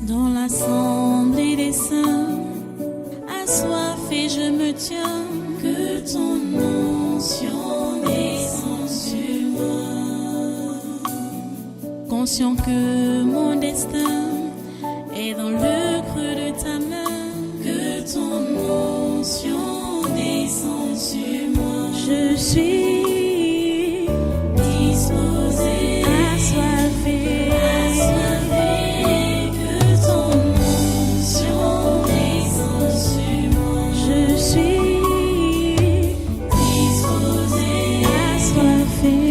Dans l'assemblée des saints, assoiffé je me tiens, que ton onction descende sur moi. Conscient que mon destin est dans le creux de ta main, que ton onction descende sur moi. Je suis disposé, assoiffé, que ton onction descende sur moi. Je suis disposé, assoiffé,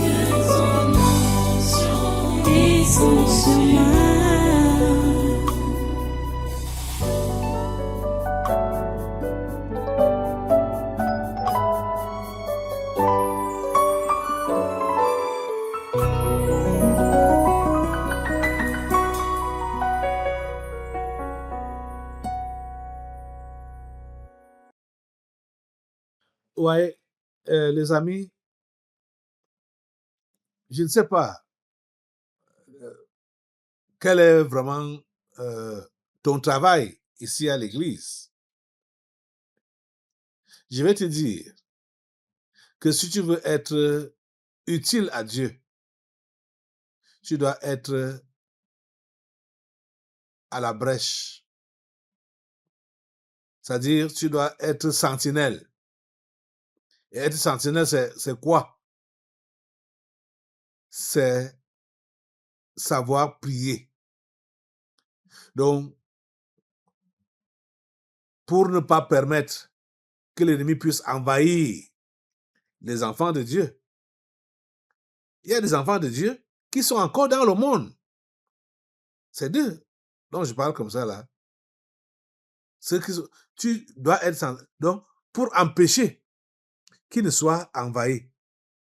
que ton onction descende sur moi. Ouais, les amis, je ne sais pas quel est vraiment ton travail ici à l'église. Je vais te dire que si tu veux être utile à Dieu, tu dois être à la brèche. C'est-à-dire, tu dois être sentinelle. Et être sentinelle, c'est quoi? C'est savoir prier. Donc, pour ne pas permettre que l'ennemi puisse envahir les enfants de Dieu, il y a des enfants de Dieu qui sont encore dans le monde. C'est d'eux dont je parle comme ça là. Tu dois être sentinelle. Donc, pour empêcher qu'ils ne soient envahis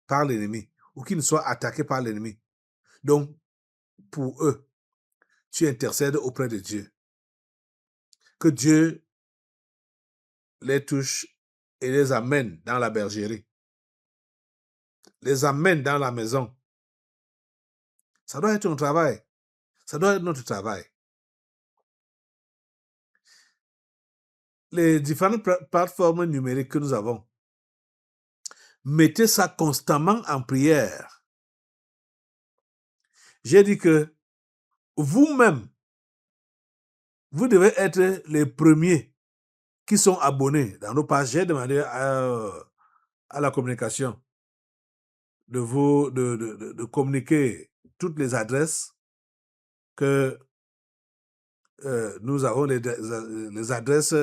par l'ennemi ou qu'ils ne soient attaqués par l'ennemi. Donc, pour eux, tu intercèdes auprès de Dieu. Que Dieu les touche et les amène dans la bergerie. Les amène dans la maison. Ça doit être un travail. Ça doit être notre travail. Les différentes plateformes numériques que nous avons, mettez ça constamment en prière. J'ai dit que vous-même, vous devez être les premiers qui sont abonnés dans nos pages. J'ai demandé à la communication de communiquer toutes les adresses que nous avons, les adresses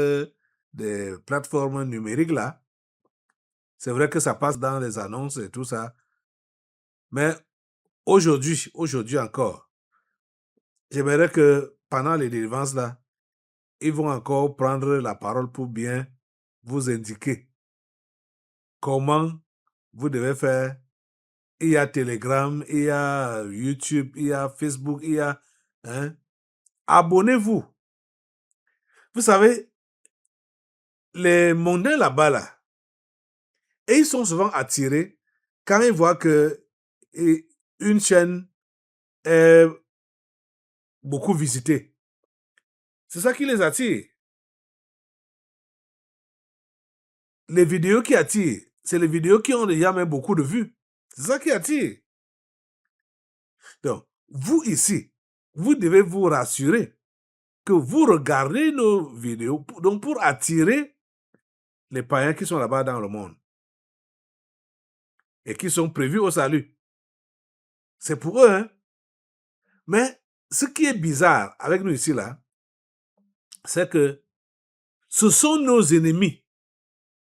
des plateformes numériques là. C'est vrai que ça passe dans les annonces et tout ça. Mais aujourd'hui encore, j'aimerais que pendant les délivrances là, ils vont encore prendre la parole pour bien vous indiquer comment vous devez faire. Il y a Telegram, il y a YouTube, il y a Facebook, il y a... Abonnez-vous. Vous savez, les mondains là-bas, là, et ils sont souvent attirés quand ils voient que une chaîne est beaucoup visitée. C'est ça qui les attire. Les vidéos qui attirent, c'est les vidéos qui ont déjà même beaucoup de vues. C'est ça qui attire. Donc, vous ici, vous devez vous rassurer que vous regardez nos vidéos donc pour attirer les païens qui sont là-bas dans le monde et qui sont prévus au salut. C'est pour eux, hein. Mais ce qui est bizarre avec nous ici, là, c'est que ce sont nos ennemis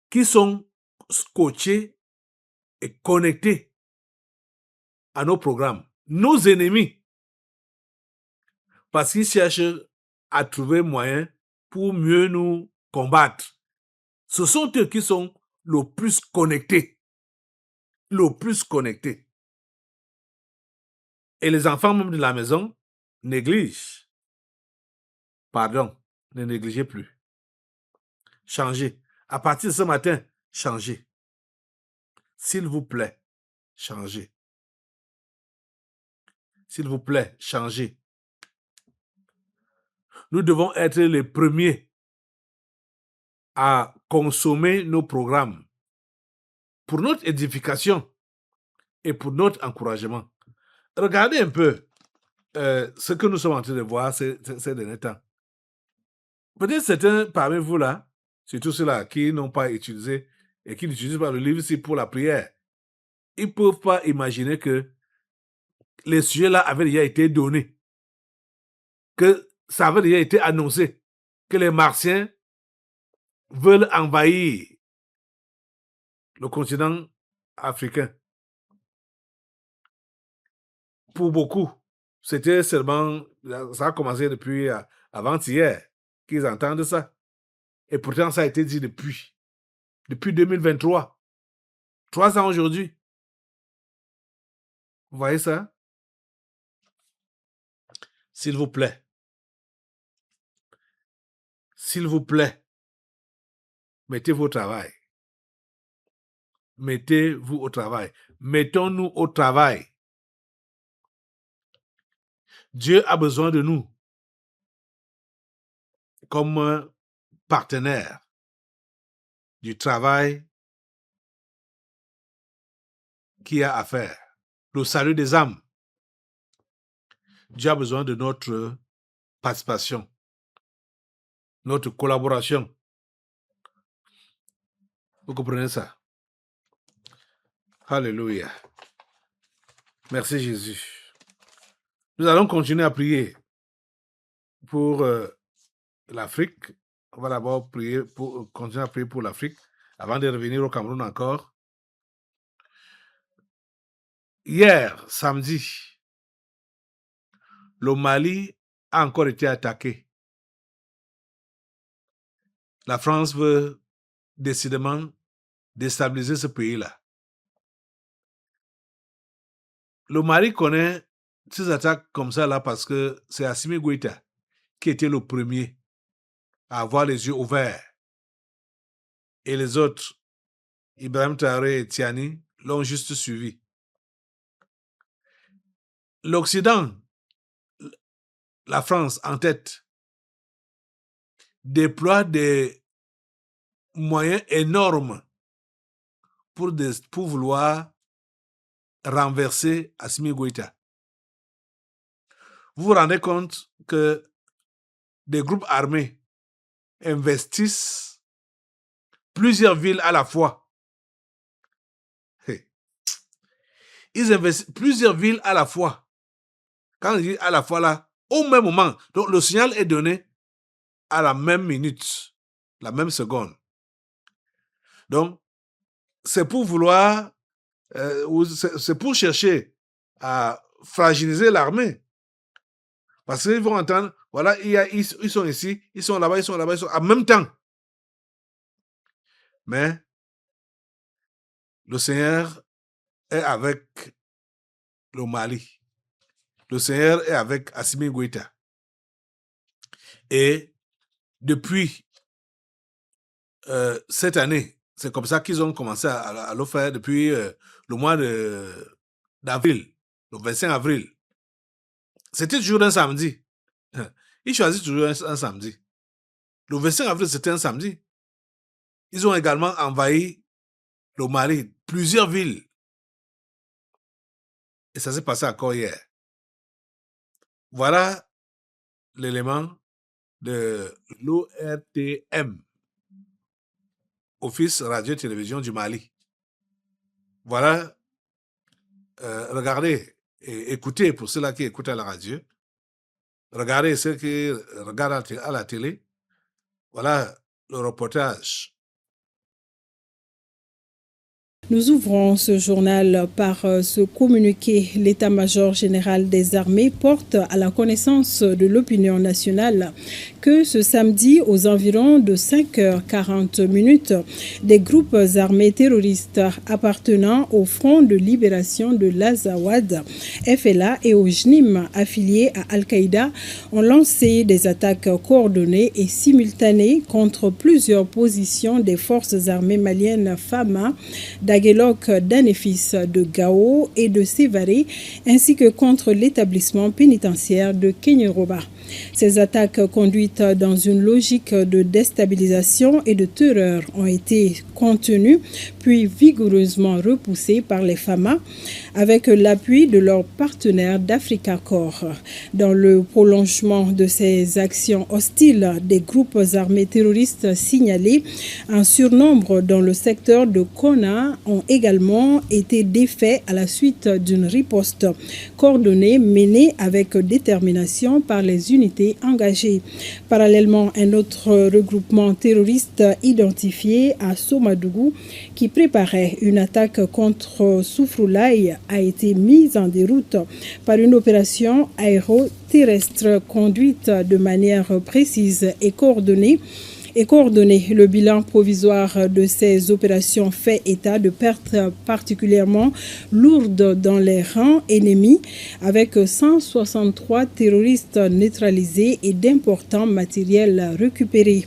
qui sont scotchés et connectés à nos programmes. Nos ennemis. Parce qu'ils cherchent à trouver moyen pour mieux nous combattre. Ce sont eux qui sont le plus connectés. Le plus connectés. Et les enfants même de la maison négligent. Pardon, ne négligez plus. Changez. À partir de ce matin, changez. S'il vous plaît, changez. S'il vous plaît, changez. nous devons être les premiers à consommer nos programmes pour notre édification et pour notre encouragement. Regardez un peu ce que nous sommes en train de voir ces derniers temps. Peut-être certains parmi vous là, surtout ceux-là qui n'ont pas utilisé et qui n'utilisent pas le livre ici pour la prière, ils ne peuvent pas imaginer que les sujets là avaient déjà été donnés, que ça avait déjà été annoncé, que les Martiens veulent envahir le continent africain. Pour beaucoup, c'était seulement, ça a commencé depuis avant-hier qu'ils entendent ça. Et pourtant, ça a été dit depuis 2023. 3 ans aujourd'hui. Vous voyez ça? S'il vous plaît. S'il vous plaît. Mettez-vous au travail. Mettez-vous au travail. Mettons-nous au travail. Dieu a besoin de nous comme partenaire du travail qu'il y a à faire. Le salut des âmes. Dieu a besoin de notre participation, notre collaboration. Vous comprenez ça? Alléluia. Merci Jésus. Nous allons continuer à prier pour l'Afrique. On va d'abord continuer à prier pour l'Afrique avant de revenir au Cameroun encore. Hier, samedi, le Mali a encore été attaqué. La France veut décidément déstabiliser ce pays-là. Le Mali connaît ces attaques comme ça là parce que c'est Assimi Goïta qui était le premier à avoir les yeux ouverts. Et les autres, Ibrahim Traoré et Tiani, l'ont juste suivi. L'Occident, la France en tête, déploie des moyens énormes pour vouloir renverser Assimi Goïta. Vous vous rendez compte que des groupes armés investissent plusieurs villes à la fois. Ils investissent plusieurs villes à la fois. Quand je dis à la fois là, au même moment. Donc le signal est donné à la même minute, la même seconde. Donc, c'est pour vouloir, c'est pour chercher à fragiliser l'armée. Parce qu'ils vont entendre, voilà, ils sont ici, ils sont là-bas, ils sont là-bas, ils sont en même temps. Mais le Seigneur est avec le Mali. Le Seigneur est avec Assimi Goïta. Et depuis cette année, c'est comme ça qu'ils ont commencé à le faire depuis le mois d'avril, le 25 avril. C'était toujours un samedi. Ils choisissent toujours un samedi. Le 25 avril, c'était un samedi. Ils ont également envahi le Mali, plusieurs villes. Et ça s'est passé encore hier. Voilà l'élément de l'ORTM, Office Radio-Télévision du Mali. Voilà, regardez et écoutez pour ceux-là qui écoutent à la radio. Regardez ceux qui regardent à la télé. Voilà le reportage. Nous ouvrons ce journal par ce communiqué. L'état-major général des armées porte à la connaissance de l'opinion nationale que ce samedi, aux environs de 5h40, des groupes armés terroristes appartenant au Front de libération de l'Azawad, FLA, et au JNIM affiliés à Al-Qaïda ont lancé des attaques coordonnées et simultanées contre plusieurs positions des forces armées maliennes FAMA, d'Aguelok, d'Anefis, de Gao et de Sévaré, ainsi que contre l'établissement pénitentiaire de Kenyoroba. Ces attaques conduites dans une logique de déstabilisation et de terreur ont été contenues puis vigoureusement repoussées par les FAMA avec l'appui de leurs partenaires d'Africa Corps. Dans le prolongement de ces actions hostiles, des groupes armés terroristes signalés en surnombre dans le secteur de Kona ont également été défaits à la suite d'une riposte coordonnée menée avec détermination par les unités engagées. Parallèlement, un autre regroupement terroriste identifié à Somadougou qui préparait une attaque contre Soufroulaye a été mis en déroute par une opération aéroterrestre conduite de manière précise et coordonnée. Le bilan provisoire de ces opérations fait état de pertes particulièrement lourdes dans les rangs ennemis, avec 163 terroristes neutralisés et d'importants matériels récupérés.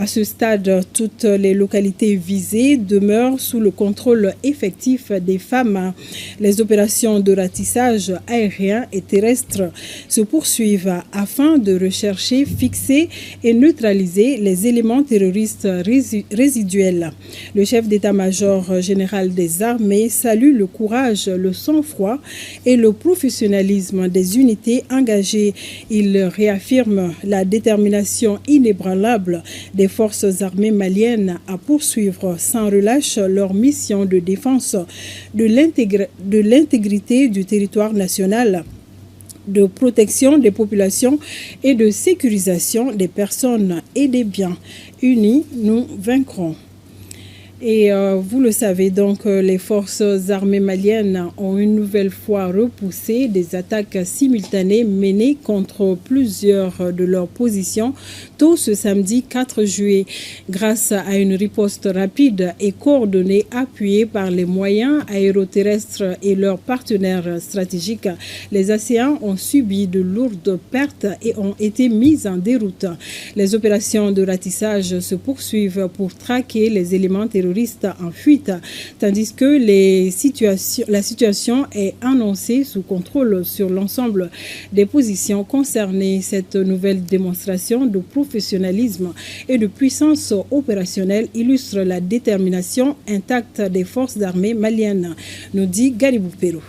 À ce stade, toutes les localités visées demeurent sous le contrôle effectif des FAMA. Les opérations de ratissage aérien et terrestre se poursuivent afin de rechercher, fixer et neutraliser les éléments terroristes résiduels. Le chef d'état-major général des armées salue le courage, le sang-froid et le professionnalisme des unités engagées. Il réaffirme la détermination inébranlable des forces armées maliennes à poursuivre sans relâche leur mission de défense de l'intégrité du territoire national, de protection des populations et de sécurisation des personnes et des biens. Unis, nous vaincrons. Et vous le savez donc, les forces armées maliennes ont une nouvelle fois repoussé des attaques simultanées menées contre plusieurs de leurs positions tôt ce samedi 4 juillet. Grâce à une riposte rapide et coordonnée appuyée par les moyens aéroterrestres et leurs partenaires stratégiques, les ASEAN ont subi de lourdes pertes et ont été mises en déroute. Les opérations de ratissage se poursuivent pour traquer les éléments terroristes en fuite, tandis que la situation est annoncée sous contrôle sur l'ensemble des positions concernées. Cette nouvelle démonstration de professionnalisme et de puissance opérationnelle illustre la détermination intacte des forces armées maliennes, nous dit Garibou Pérou.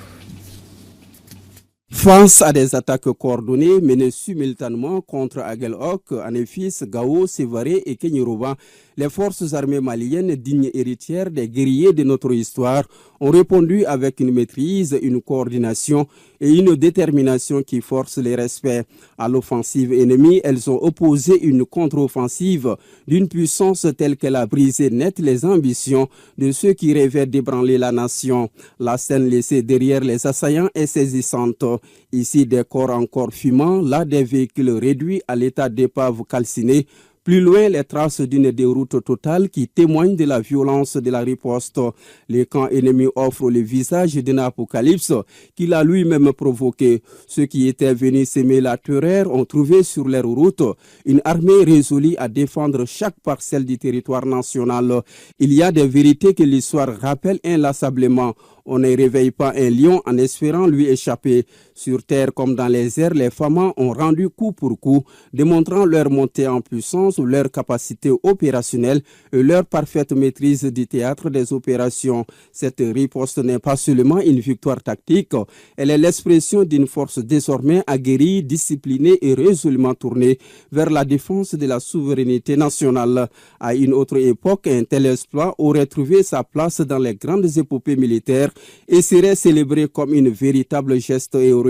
Face à des attaques coordonnées menées simultanément contre Aguelhok, Anefis, Gao, Sévaré et Kenyiroba, les forces armées maliennes, dignes héritières des guerriers de notre histoire, ont répondu avec une maîtrise, une coordination et une détermination qui forcent les respects. À l'offensive ennemie, elles ont opposé une contre-offensive d'une puissance telle qu'elle a brisé net les ambitions de ceux qui rêvaient d'ébranler la nation. La scène laissée derrière les assaillants est saisissante. Ici, des corps encore fumants, là des véhicules réduits à l'état d'épave calcinée. Plus loin, les traces d'une déroute totale qui témoigne de la violence de la riposte. Les camps ennemis offrent le visage d'un apocalypse qu'il a lui-même provoqué. Ceux qui étaient venus s'aimer la terreur ont trouvé sur leur route une armée résolue à défendre chaque parcelle du territoire national. Il y a des vérités que l'histoire rappelle inlassablement. On ne réveille pas un lion en espérant lui échapper. Sur terre comme dans les airs, les FAMA ont rendu coup pour coup, démontrant leur montée en puissance, leur capacité opérationnelle et leur parfaite maîtrise du théâtre des opérations. Cette riposte n'est pas seulement une victoire tactique, elle est l'expression d'une force désormais aguerrie, disciplinée et résolument tournée vers la défense de la souveraineté nationale. À une autre époque, un tel exploit aurait trouvé sa place dans les grandes épopées militaires et serait célébré comme une véritable geste héroïque.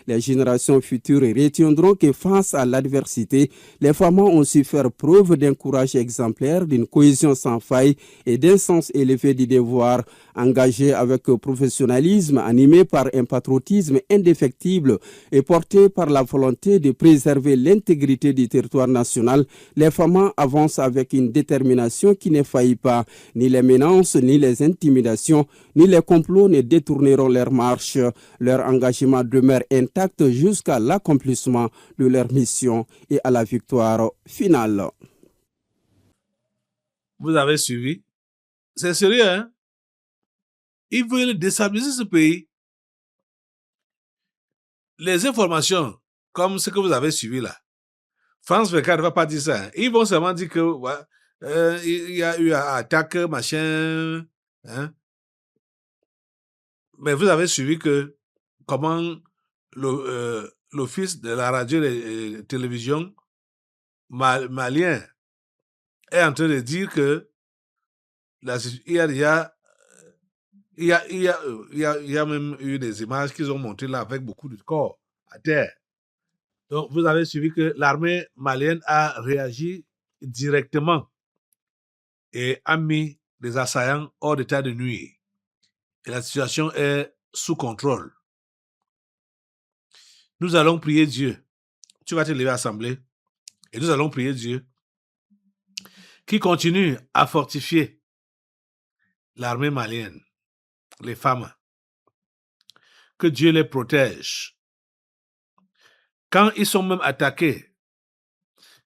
Les générations futures retiendront que face à l'adversité, les femmes ont su faire preuve d'un courage exemplaire, d'une cohésion sans faille et d'un sens élevé du devoir. Engagés avec professionnalisme, animés par un patriotisme indéfectible et portés par la volonté de préserver l'intégrité du territoire national, les femmes avancent avec une détermination qui ne faillit pas. Ni les menaces, ni les intimidations, ni les complots ne détourneront leur marche. Leur engagement demeure intact jusqu'à l'accomplissement de leur mission et à la victoire finale. Vous avez suivi? C'est sérieux, hein? Ils veulent déstabiliser ce pays. Les informations comme ce que vous avez suivi là. France 24 ne va pas dire ça. Hein. Ils vont seulement dire que ouais, il y a eu une attaque, machin. Hein. Mais vous avez suivi que comment l'office de la radio et la télévision malien est en train de dire que il y a même eu des images qu'ils ont montrées là avec beaucoup de corps à terre. Donc, vous avez suivi que l'armée malienne a réagi directement et a mis les assaillants hors d'état de nuire. Et la situation est sous contrôle. Nous allons prier Dieu. Tu vas te lever à l'assemblée et nous allons prier Dieu qui continue à fortifier l'armée malienne, les femmes. Que Dieu les protège. Quand ils sont même attaqués,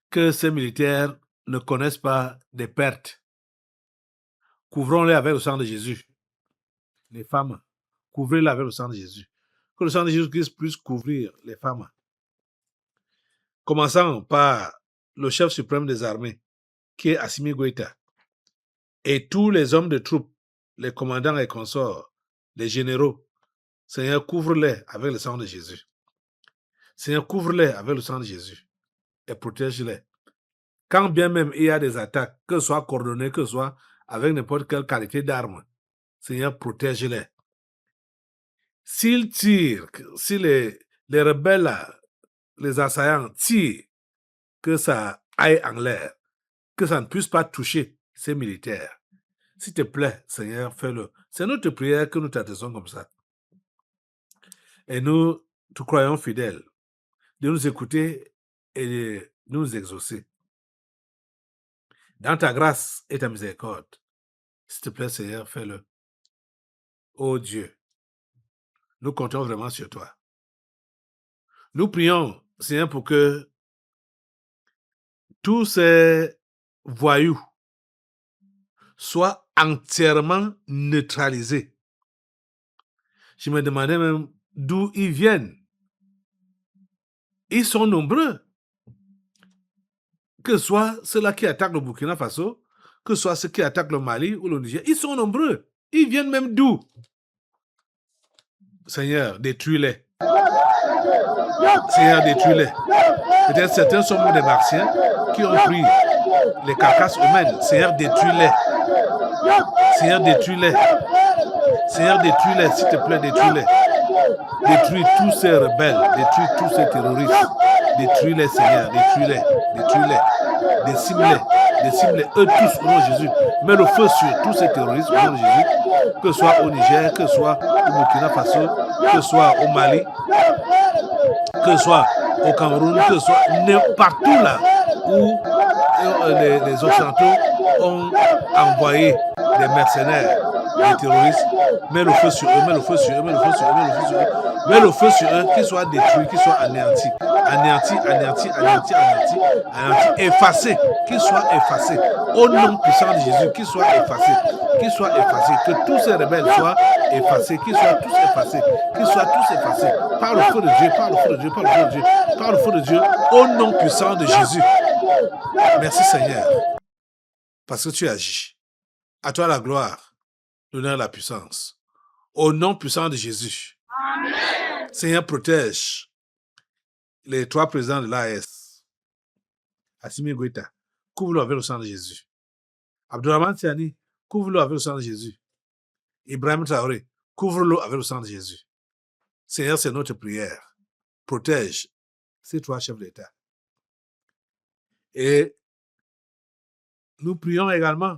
que ces militaires ne connaissent pas des pertes. Couvrons-les avec le sang de Jésus. Les femmes, couvrez-les avec le sang de Jésus. Que le sang de Jésus puisse couvrir les femmes. Commençons par le chef suprême des armées, qui est Assimi Goïta, et tous les hommes de troupes, les commandants et consorts, les généraux. Seigneur, couvre-les avec le sang de Jésus. Seigneur, couvre-les avec le sang de Jésus et protège-les. Quand bien même il y a des attaques, que ce soit coordonnées, que ce soit avec n'importe quelle qualité d'arme, Seigneur, protège-les. S'ils tirent, si les rebelles, les assaillants tirent, que ça aille en l'air, que ça ne puisse pas toucher ces militaires. S'il te plaît, Seigneur, fais-le. C'est notre prière que nous t'adressons comme ça. Et nous te croyons fidèles de nous écouter et de nous exaucer. Dans ta grâce et ta miséricorde, s'il te plaît, Seigneur, fais-le. Oh Dieu, nous comptons vraiment sur toi. Nous prions, Seigneur, pour que tous ces voyous soient entièrement neutralisés. Je me demandais même d'où ils viennent. Ils sont nombreux. Que ce soit ceux-là qui attaquent le Burkina Faso, que ce soit ceux qui attaquent le Mali ou le Niger, ils sont nombreux. Ils viennent même d'où? Seigneur, détruis-les. Seigneur, détruis-les. Peut-être certains sont des Martiens qui ont pris les carcasses humaines. Seigneur, détruis-les. Seigneur, détruis-les. Seigneur, détruis-les, s'il te plaît, détruis-les. Détruis tous ces rebelles, détruis tous ces terroristes. Détruis-les, Seigneur, détruis-les, détruis-les. Décime-les, eux tous au nom de Jésus. Mets le feu sur tous ces terroristes au nom de Jésus, que ce soit au Niger, que ce soit au Burkina Faso, que ce soit au Mali, que ce soit au Cameroun, que ce soit partout là où les Occidentaux ont envoyé des mercenaires, des terroristes. Mets le feu sur eux, mets le feu sur eux, mets le feu sur eux, mets le feu sur eux. Mets le feu sur eux, qu'ils soient détruits, qu'ils soient anéantis. Anéantis, effacés, qu'ils soient effacés. Au nom puissant de Jésus, qu'ils soient effacés. Qu'ils soient effacés. Que tous ces rebelles soient effacés. Qu'ils soient tous effacés. Qu'ils soient tous effacés. Par le feu de Dieu, par le feu de Dieu, par le feu de Dieu, par le feu de Dieu. Au nom puissant de Jésus. Merci Seigneur. Parce que tu agis. À toi la gloire, l'honneur, la puissance. Au nom puissant de Jésus. Amen. Seigneur, protège les 3 présidents de l'AES. Assimi Goïta, couvre-le avec le sang de Jésus. Abdourahmane Tiani, couvre-le avec le sang de Jésus. Ibrahim Traoré, couvre-le avec le sang de Jésus. Seigneur, c'est notre prière. Protège ces 3 chefs d'État. Et nous prions également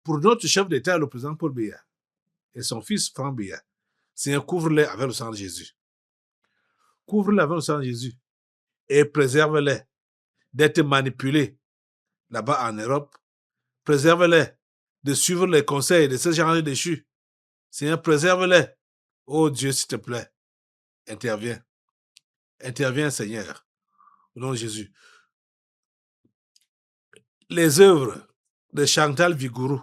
pour notre chef d'État, le président Paul Biya, et son fils Franck Biya. Seigneur, couvre-les avec le sang de Jésus. Couvre-les avec le sang de Jésus et préserve-les d'être manipulés là-bas en Europe. Préserve-les de suivre les conseils de ces gens déchus. Seigneur, préserve-les. Oh Dieu, s'il te plaît, interviens. Interviens, Seigneur, au nom de Jésus. Les œuvres de Chantal Vigourou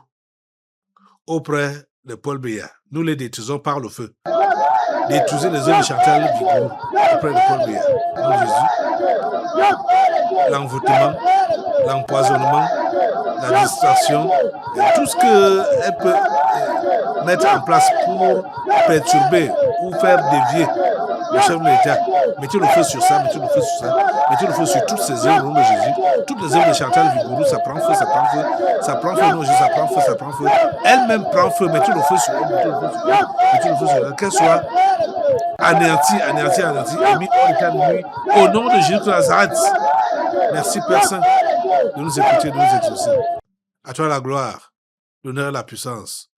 auprès de Paul Biya, nous les détruisons par le feu. détruisez les œuvres de Chantal Vigourou auprès de Paul Biya. Au nom de Jésus, l'envoûtement, l'empoisonnement, la distraction, et tout ce qu'elle peut mettre en place pour perturber ou faire dévier le chef de l'État. Mettez le feu sur ça, mettez le feu sur ça, mettez le feu sur toutes ces œuvres au nom de Jésus. Toutes les œuvres de Chantal Vigourou, ça prend feu, ça prend feu, ça prend feu au nom de Jésus, ça prend feu, ça prend feu. Elle-même prend feu, mettez le feu sur elle, mettez le feu sur elle, mettez le feu sur elle, qu'elle soit anéantie, et mis hors état de nuit au nom de Jésus de Nazareth. Merci Père Saint de nous écouter, de nous exaucer. À toi la gloire, l'honneur et la puissance.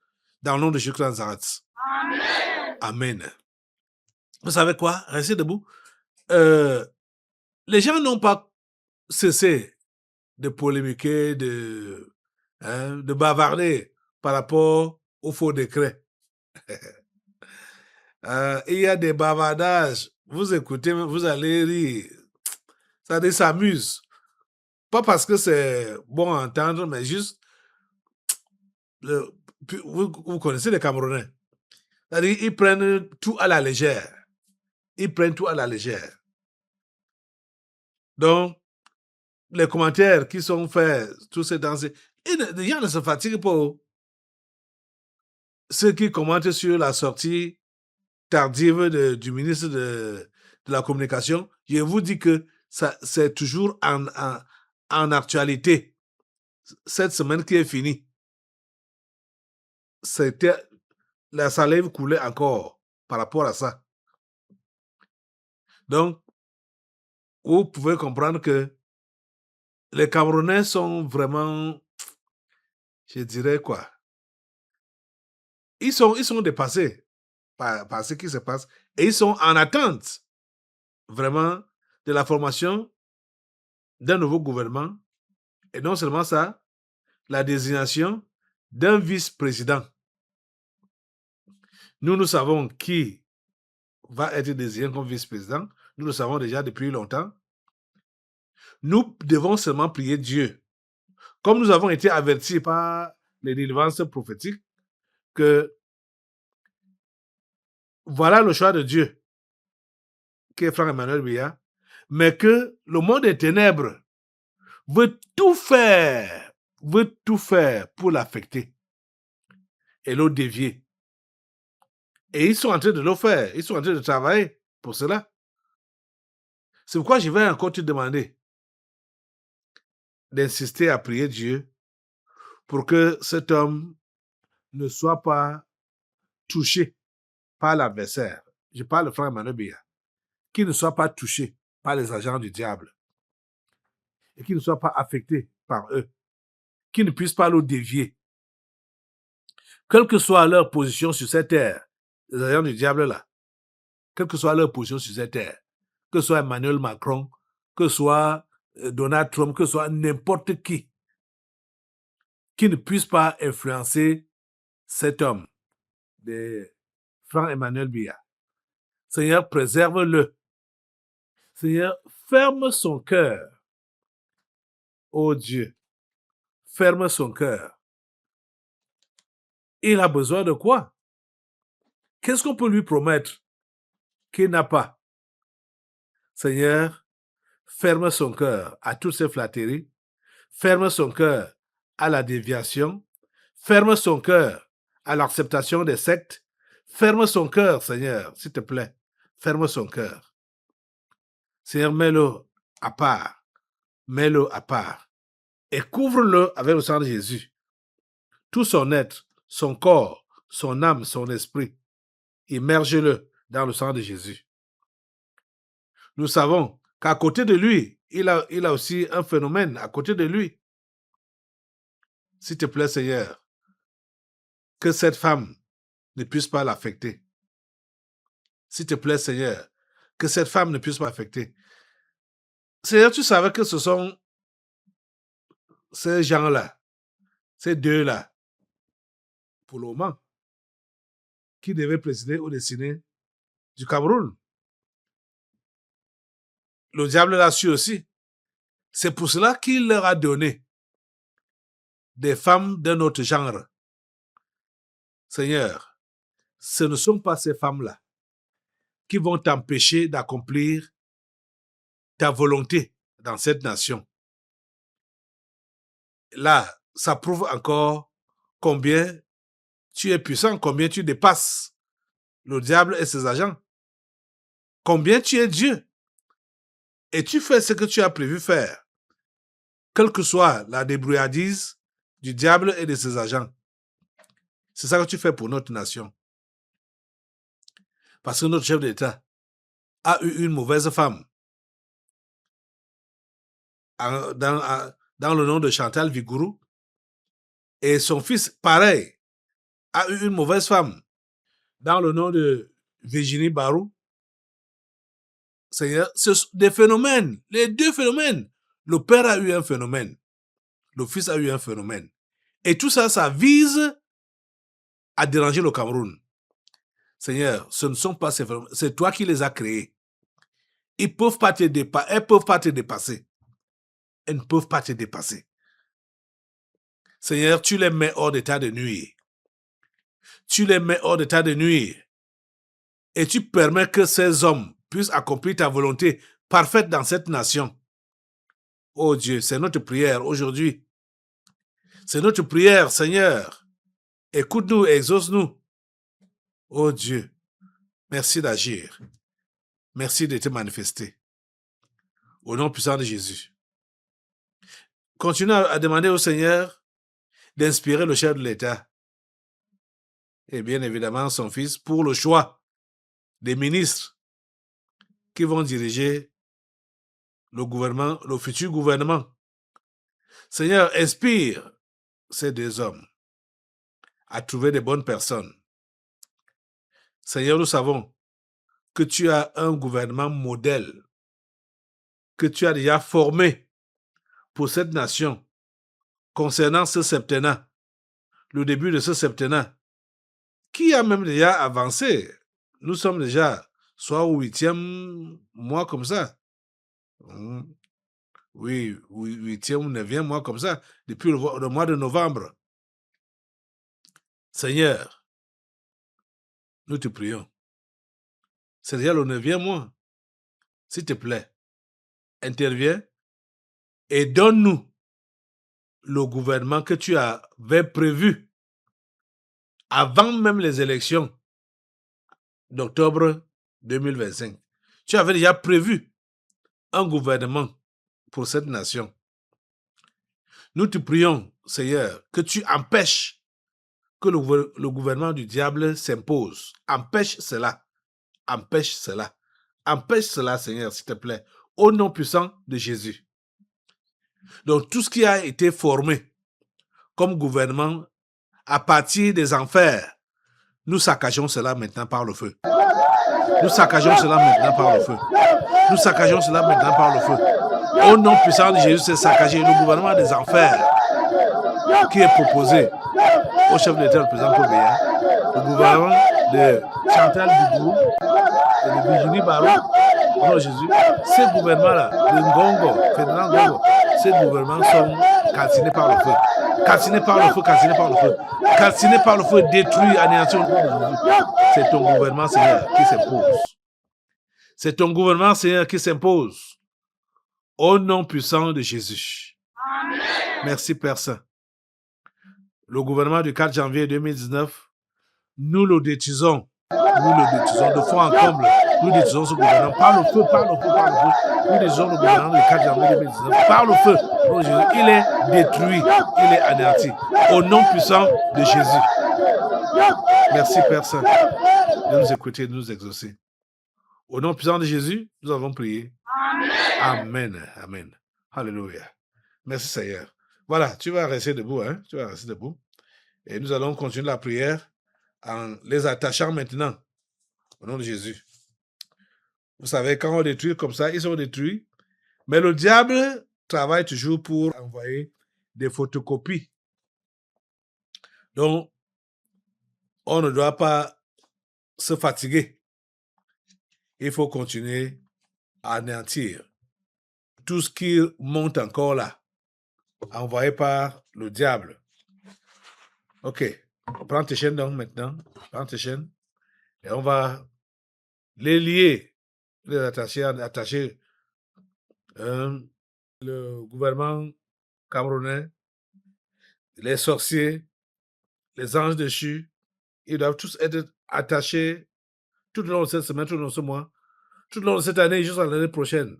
Dans le nom de Jésus de Nazareth. Amen. Amen. Vous savez quoi? Restez debout. Les gens n'ont pas cessé de polémiquer, de bavarder par rapport au faux décret. Il y a des bavardages. Vous écoutez, vous allez rire. Ça s'amuse. Pas parce que c'est bon à entendre, mais juste... vous connaissez les Camerounais. C'est-à-dire, ils prennent tout à la légère. Donc, les commentaires qui sont faits, tous ces dansés, les gens ne se fatiguent pas. Ceux qui commentent sur la sortie tardive du ministre de la Communication, je vous dis que c'est toujours en actualité. Cette semaine qui est finie, la salive coulait encore par rapport à ça. Donc, vous pouvez comprendre que les Camerounais sont vraiment, je dirais quoi, ils sont dépassés par ce qui se passe et ils sont en attente vraiment de la formation d'un nouveau gouvernement et non seulement ça, la désignation d'un vice-président. Nous savons qui va être désigné comme vice-président. Nous le savons déjà depuis longtemps. Nous devons seulement prier Dieu. Comme nous avons été avertis par les délivrances prophétiques que voilà le choix de Dieu, qui est Franck Emmanuel Biya, mais que le monde des ténèbres veut tout faire pour l'affecter et le dévier. Et ils sont en train de le faire. Ils sont en train de travailler pour cela. C'est pourquoi je vais encore te demander d'insister à prier Dieu pour que cet homme ne soit pas touché par l'adversaire. Je parle de Franck Emmanuel Biya. Qu'il ne soit pas touché par les agents du diable et qu'il ne soit pas affecté par eux, qu'ils ne puissent pas le dévier. Quelle que soit leur position sur cette terre, les agents du diable là, quelle que soit leur position sur cette terre, que ce soit Emmanuel Macron, que ce soit Donald Trump, que ce soit n'importe qui ne puisse pas influencer cet homme, de Franck Emmanuel Biya. Seigneur, préserve-le. Seigneur, ferme son cœur. Oh Dieu, ferme son cœur. Il a besoin de quoi? Qu'est-ce qu'on peut lui promettre qu'il n'a pas? Seigneur, ferme son cœur à toutes ces flatteries. Ferme son cœur à la déviation. Ferme son cœur à l'acceptation des sectes. Ferme son cœur, Seigneur, s'il te plaît. Ferme son cœur. Seigneur, mets-le à part. Mets-le à part. Et couvre-le avec le sang de Jésus. Tout son être, son corps, son âme, son esprit. Immerge-le dans le sang de Jésus. Nous savons qu'à côté de lui, il a aussi un phénomène à côté de lui. S'il te plaît, Seigneur, que cette femme ne puisse pas l'affecter. S'il te plaît, Seigneur, que cette femme ne puisse pas l'affecter. Seigneur, tu savais que ce sont ces gens-là, ces deux-là, pour le moment, qui devaient présider au destiné du Cameroun. Le diable l'a su aussi. C'est pour cela qu'il leur a donné des femmes d'un autre genre. Seigneur, ce ne sont pas ces femmes-là qui vont t'empêcher d'accomplir ta volonté dans cette nation. Là, ça prouve encore combien tu es puissant, combien tu dépasses le diable et ses agents. Combien tu es Dieu. Et tu fais ce que tu as prévu faire, quelle que soit la débrouillardise du diable et de ses agents. C'est ça que tu fais pour notre nation. Parce que notre chef d'État a eu une mauvaise femme dans le nom de Chantal Vigourou. Et son fils, pareil, a eu une mauvaise femme dans le nom de Virginie Barou. Seigneur, ce sont des phénomènes, les deux phénomènes. Le père a eu un phénomène, le fils a eu un phénomène. Et tout ça, ça vise à déranger le Cameroun. Seigneur, ce ne sont pas ces phénomènes, c'est toi qui les as créés. Elles ne peuvent pas te dépasser. Elles ne peuvent pas te dépasser. Seigneur, tu les mets hors d'état de nuire. Tu les mets hors d'état de nuire. Et tu permets que ces hommes puissent accomplir ta volonté parfaite dans cette nation. Oh Dieu, c'est notre prière aujourd'hui. C'est notre prière, Seigneur. Écoute-nous, exauce-nous. Oh Dieu, merci d'agir. Merci de te manifester. Au nom puissant de Jésus. Continue à demander au Seigneur d'inspirer le chef de l'État et bien évidemment son fils pour le choix des ministres qui vont diriger le gouvernement, le futur gouvernement. Seigneur, inspire ces deux hommes à trouver des bonnes personnes. Seigneur, nous savons que tu as un gouvernement modèle, que tu as déjà formé pour cette nation concernant ce septennat, le début de ce septennat, qui a même déjà avancé. Nous sommes déjà soit au 8e mois comme ça. Oui, 8e ou 9e mois comme ça, depuis le mois de novembre. Seigneur, nous te prions. C'est déjà le 9e mois. S'il te plaît, interviens et donne-nous le gouvernement que tu avais prévu avant même les élections d'octobre 2025. Tu avais déjà prévu un gouvernement pour cette nation. Nous te prions, Seigneur, que tu empêches que le gouvernement du diable s'impose. Empêche cela. Empêche cela. Empêche cela, Seigneur, s'il te plaît, au nom puissant de Jésus. Donc, tout ce qui a été formé comme gouvernement à partir des enfers, nous saccageons cela maintenant par le feu. Nous saccageons cela maintenant par le feu. Nous saccageons cela maintenant par le feu. Au nom puissant de Jésus, c'est saccagé. Le gouvernement des enfers qui est proposé au chef de l'État, le président Paul Biya, le gouvernement de Chantal Vigourou et de Virginie Barou, au nom de Jésus, ces gouvernements-là, de Ngongo, Ferdinand Ngongo, ces gouvernements sont calcinés par le feu. Calcinés par le feu, calcinés par le feu. Calcinés par le feu, détruits, anéantis au nom de Jésus. C'est ton gouvernement, Seigneur, qui s'impose. C'est ton gouvernement, Seigneur, qui s'impose. Au nom puissant de Jésus. Amen. Merci, Père Saint. Le gouvernement du 4 janvier 2019, nous le détruisons. Nous le détruisons de fond en comble. Nous détruisons ce gouvernement par le feu, par le feu, par le feu. Nous détruisons le gouvernement du 4 janvier 2019 par le feu. Il est détruit, il est anéanti. Au nom puissant de Jésus. Merci, Père Saint, de nous écouter, de nous exaucer. Au nom puissant de Jésus, nous avons prié. Amen. Amen. Amen. Alléluia. Merci, Seigneur. Voilà, tu vas rester debout, hein? Tu vas rester debout. Et nous allons continuer la prière en les attachant maintenant. Au nom de Jésus. Vous savez, quand on détruit comme ça, ils sont détruits. Mais le diable travaille toujours pour envoyer des photocopies. Donc, on ne doit pas se fatiguer. Il faut continuer à anéantir tout ce qui monte encore là, envoyé par le diable. Ok, prends tes chaînes donc maintenant. Prends tes chaînes et on va les lier, les attacher le gouvernement camerounais, les sorciers, les anges déchus, ils doivent tous être attachés tout au long de cette semaine, tout au long de ce mois, tout au long de cette année, jusqu'à l'année prochaine.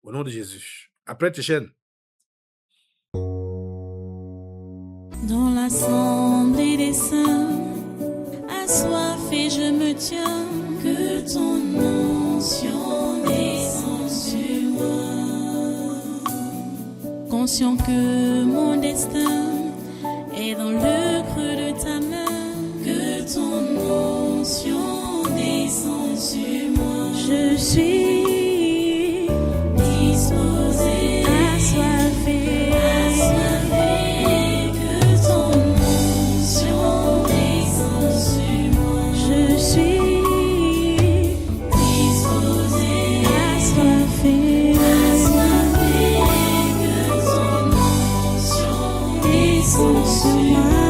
Au nom de Jésus. Après Tchétchène. Dans l'assemblée des saints, assoiffé, je me tiens, que ton onction descende sur moi. Conscient que mon destin est dans le creux de ta main, que ton onction descende sur moi. Je suis disposé, assoiffé, que ton onction descende sur moi. Je suis disposé, assoiffé, que ton onction descende sur moi.